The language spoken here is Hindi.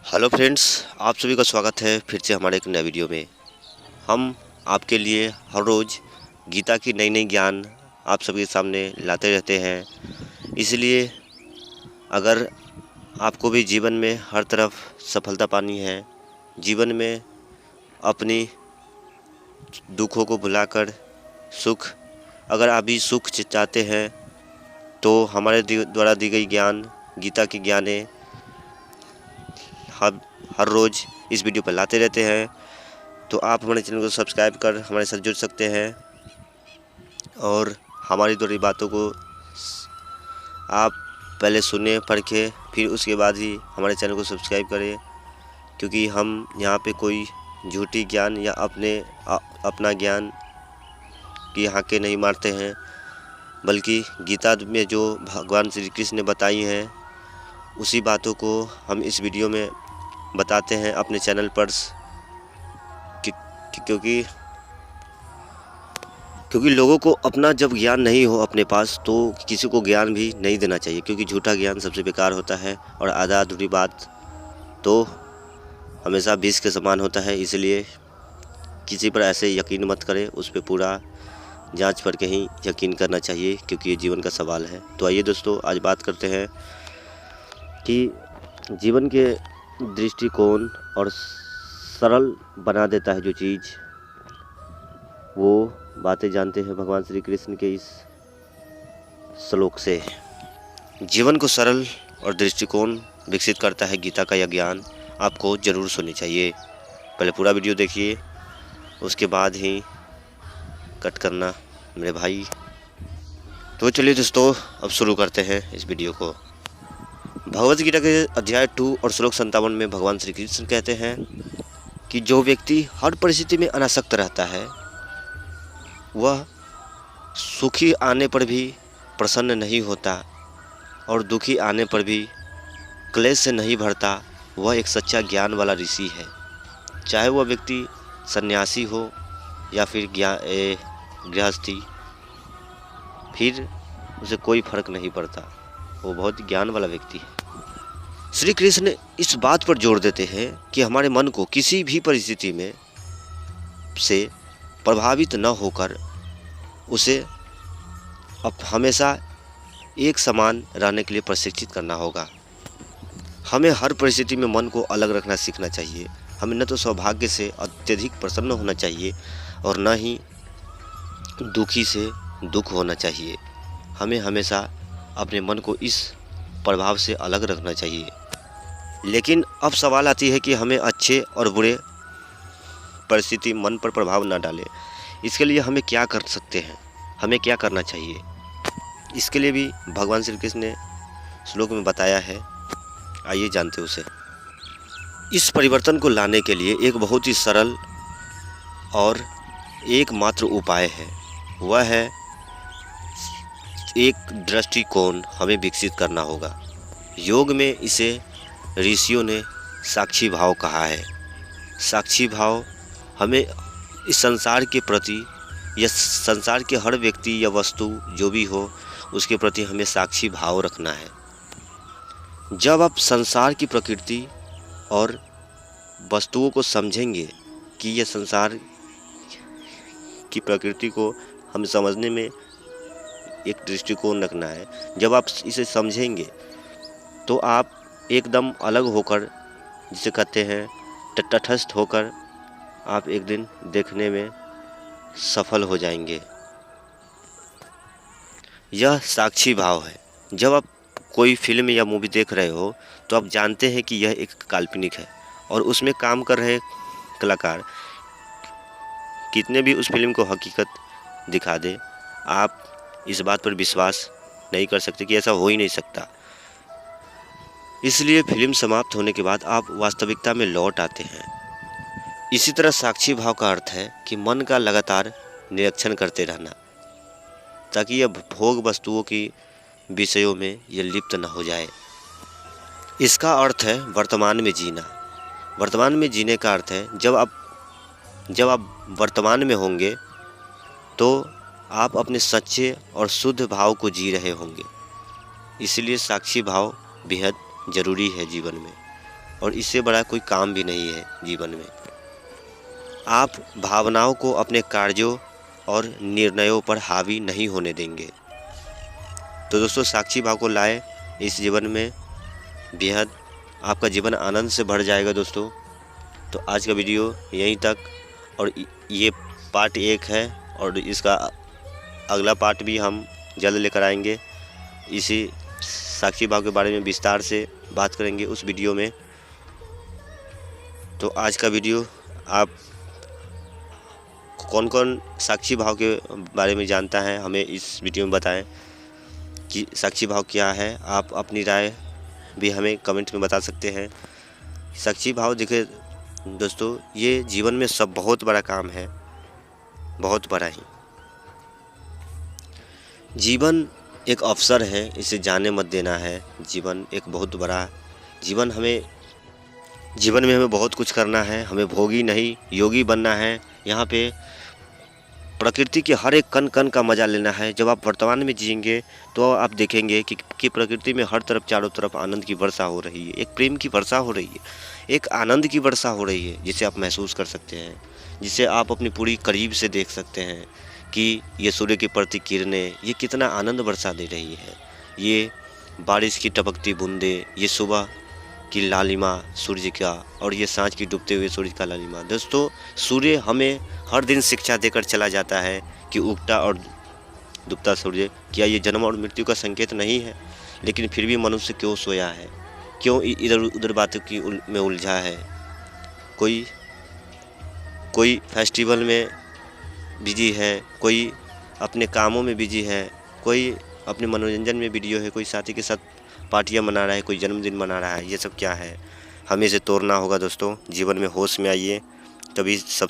हेलो फ्रेंड्स, आप सभी का स्वागत है फिर से हमारे एक नए वीडियो में। हम आपके लिए हर रोज़ गीता की नई ज्ञान आप सभी के सामने लाते रहते हैं। इसलिए अगर आपको भी जीवन में हर तरफ सफलता पानी है, जीवन में अपनी दुखों को भुलाकर सुख, अगर आप भी सुख चाहते हैं तो हमारे द्वारा दी गई ज्ञान, गीता की ज्ञानें हम हर रोज़ इस वीडियो पर लाते रहते हैं। तो आप हमारे चैनल को सब्सक्राइब कर हमारे साथ जुड़ सकते हैं और हमारी दोहरी बातों को आप पहले सुने परखें, फिर उसके बाद ही हमारे चैनल को सब्सक्राइब करें, क्योंकि हम यहाँ पे कोई झूठी ज्ञान या अपना ज्ञान की हाके नहीं मारते हैं, बल्कि गीता में जो भगवान श्री कृष्ण ने बताई हैं उसी बातों को हम इस वीडियो में बताते हैं अपने चैनल पर, क्योंकि लोगों को अपना जब ज्ञान नहीं हो अपने पास तो किसी को ज्ञान भी नहीं देना चाहिए, क्योंकि झूठा ज्ञान सबसे बेकार होता है और आधा अधूरी बात तो हमेशा विष के समान होता है। इसलिए किसी पर ऐसे यकीन मत करें, उस पर पूरा जांच करके ही यकीन करना चाहिए, क्योंकि ये जीवन का सवाल है। तो आइए दोस्तों, आज बात करते हैं कि जीवन के दृष्टिकोण और सरल बना देता है जो चीज़, वो बातें जानते हैं भगवान श्री कृष्ण के इस श्लोक से। जीवन को सरल और दृष्टिकोण विकसित करता है गीता का यह ज्ञान, आपको ज़रूर सुननी चाहिए। पहले पूरा वीडियो देखिए, उसके बाद ही कट करना मेरे भाई। तो चलिए दोस्तों, अब शुरू करते हैं इस वीडियो को। भगवद गीता के अध्याय 2 और श्लोक 57 में भगवान श्री कृष्ण कहते हैं कि जो व्यक्ति हर परिस्थिति में अनासक्त रहता है वह सुखी आने पर भी प्रसन्न नहीं होता और दुखी आने पर भी क्लेश से नहीं भरता, वह एक सच्चा ज्ञान वाला ऋषि है। चाहे वह व्यक्ति सन्यासी हो या फिर गृहस्थी, फिर उसे कोई फर्क नहीं पड़ता, वो बहुत ज्ञान वाला व्यक्ति है। श्री कृष्ण इस बात पर जोर देते हैं कि हमारे मन को किसी भी परिस्थिति में से प्रभावित न होकर उसे अब हमेशा एक समान रहने के लिए प्रशिक्षित करना होगा। हमें हर परिस्थिति में मन को अलग रखना सीखना चाहिए। हमें न तो सौभाग्य से अत्यधिक प्रसन्न होना चाहिए और न ही दुखी से दुख होना चाहिए। हमें हमेशा अपने मन को इस प्रभाव से अलग रखना चाहिए। लेकिन अब सवाल आती है कि हमें अच्छे और बुरे परिस्थिति मन पर प्रभाव न डाले, इसके लिए हमें क्या कर सकते हैं, हमें क्या करना चाहिए, इसके लिए भी भगवान श्री कृष्ण ने श्लोक में बताया है। आइए जानते उसे। इस परिवर्तन को लाने के लिए एक बहुत ही सरल और एकमात्र उपाय है, वह है एक दृष्टिकोण हमें विकसित करना होगा। योग में इसे ऋषियों ने साक्षी भाव कहा है। साक्षी भाव हमें इस संसार के प्रति या संसार के हर व्यक्ति या वस्तु जो भी हो उसके प्रति हमें साक्षी भाव रखना है। जब आप संसार की प्रकृति और वस्तुओं को समझेंगे कि यह संसार की प्रकृति को हम समझने में एक दृष्टिकोण रखना है, जब आप इसे समझेंगे तो आप एकदम अलग होकर, जिसे कहते हैं तटस्थ होकर, आप एक दिन देखने में सफल हो जाएंगे। यह साक्षी भाव है। जब आप कोई फिल्म या मूवी देख रहे हो तो आप जानते हैं कि यह एक काल्पनिक है और उसमें काम कर रहे कलाकार कितने भी उस फिल्म को हकीकत दिखा दे, आप इस बात पर विश्वास नहीं कर सकते कि ऐसा हो ही नहीं सकता। इसलिए फिल्म समाप्त होने के बाद आप वास्तविकता में लौट आते हैं। इसी तरह साक्षी भाव का अर्थ है कि मन का लगातार निरीक्षण करते रहना, ताकि यह भोग वस्तुओं की विषयों में यह लिप्त न हो जाए। इसका अर्थ है वर्तमान में जीना। वर्तमान में जीने का अर्थ है जब आप वर्तमान में होंगे तो आप अपने सच्चे और शुद्ध भाव को जी रहे होंगे। इसलिए साक्षी भाव बेहद ज़रूरी है जीवन में। और इससे बड़ा कोई काम भी नहीं है जीवन में। आप भावनाओं को अपने कार्यों और निर्णयों पर हावी नहीं होने देंगे। तो दोस्तों, साक्षी भाव को लाए इस जीवन में, बेहद आपका जीवन आनंद से भर जाएगा दोस्तों। तो आज का वीडियो यहीं तक, और ये पार्ट 1 है और इसका अगला पार्ट भी हम जल्द लेकर आएंगे। इसी साक्षी भाव के बारे में विस्तार से बात करेंगे उस वीडियो में। तो आज का वीडियो, आप कौन कौन साक्षी भाव के बारे में जानता है हमें इस वीडियो में बताएं कि साक्षी भाव क्या है। आप अपनी राय भी हमें कमेंट में बता सकते हैं। साक्षी भाव देखिए दोस्तों, ये जीवन में सब बहुत बड़ा काम है, बहुत बड़ा ही। जीवन एक अवसर है, इसे जाने मत देना है। जीवन एक बहुत बड़ा, जीवन में हमें बहुत कुछ करना है। हमें भोगी नहीं योगी बनना है। यहाँ पे प्रकृति के हर एक कण कण का मज़ा लेना है। जब आप वर्तमान में जिएंगे तो आप देखेंगे कि प्रकृति में हर तरफ, चारों तरफ आनंद की वर्षा हो रही है, एक प्रेम की वर्षा हो रही है, एक आनंद की वर्षा हो रही है, जिसे आप महसूस कर सकते हैं, जिसे आप अपनी पूरी करीब से देख सकते हैं कि ये सूर्य की प्रति किरणें ये कितना आनंद वर्षा दे रही है। ये बारिश की टपकती बूंदें, ये सुबह की लालिमा सूर्य का, और ये सांझ की डूबते हुए सूर्य का लालिमा। दोस्तों, सूर्य हमें हर दिन शिक्षा देकर चला जाता है कि उगता और डूबता सूर्य क्या ये जन्म और मृत्यु का संकेत नहीं है? लेकिन फिर भी मनुष्य क्यों सोया है, क्यों इधर उधर बातों में उलझा है? कोई फेस्टिवल में बिजी है, कोई अपने कामों में बिजी है, कोई अपने मनोरंजन में वीडियो है, कोई साथी के साथ पार्टियां मना रहा है, कोई जन्मदिन मना रहा है। ये सब क्या है? हमें इसे तोड़ना होगा दोस्तों। जीवन में होश में आइए, तभी सब